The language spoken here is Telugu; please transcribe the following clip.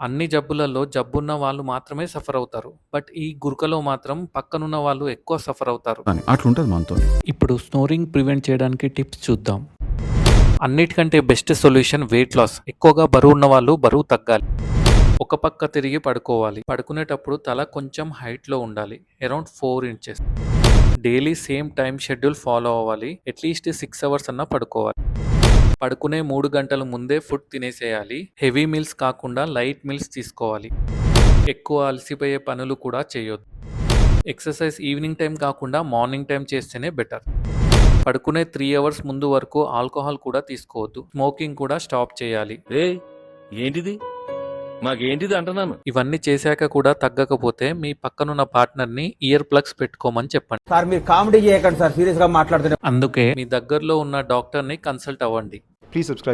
అన్ని జబ్బులలో జబ్బున్న వాళ్ళు మాత్రమే సఫర్ అవుతారు. బట్ ఈ గురకలో మాత్రం పక్కనున్న వాళ్ళు ఎక్కువ సఫర్ అవుతారు. కానీ అట్లుంటది మనతో. ఇప్పుడు స్నోరింగ్ ప్రివెంట్ చేయడానికి టిప్స్ చూద్దాం. అన్నిటికంటే బెస్ట్ సొల్యూషన్ వెయిట్ లాస్. ఎక్కువగా బరువు ఉన్న వాళ్ళు బరువు తగ్గాలి. ఒక పక్క తిరిగి పడుకోవాలి. పడుకునేటప్పుడు తల కొంచెం హైట్లో ఉండాలి, around 4 inches. Daily same time schedule follow అవ్వాలి. అట్లీస్ట్ 6 అవర్స్ అన్నా పడుకోవాలి. పడుకునే 3 గంటల ముందే ఫుడ్ తినేసేయాలి. హెవీ మీల్స్ కాకుండా లైట్ మీల్స్ తీసుకోవాలి. ఎక్కువ అలసిపోయే పనులు కూడా చేయొద్దు. ఎక్సర్సైజ్ ఈవినింగ్ టైం కాకుండా మార్నింగ్ టైం చేస్తేనే బెటర్. పడుకునే 3 అవర్స్ ముందు వరకు ఆల్కహాల్ కూడా తీసుకోవద్దు. స్మోకింగ్ కూడా స్టాప్ చేయాలి. ఏంటిది మాకేంటిది అంటున్నాను. ఇవన్నీ చేశాక కూడా తగ్గకపోతే మీ పక్కనున్న పార్ట్నర్ని ఇయర్ ప్లగ్స్ పెట్టుకోమని చెప్పండి. సార్ మీరు కామెడీ చేయకండి సార్, సీరియస్ గా మాట్లాడుతున్నారు. అందుకే మీ దగ్గరలో ఉన్న డాక్టర్ని కన్సల్ట్ అవ్వండి. Please subscribe.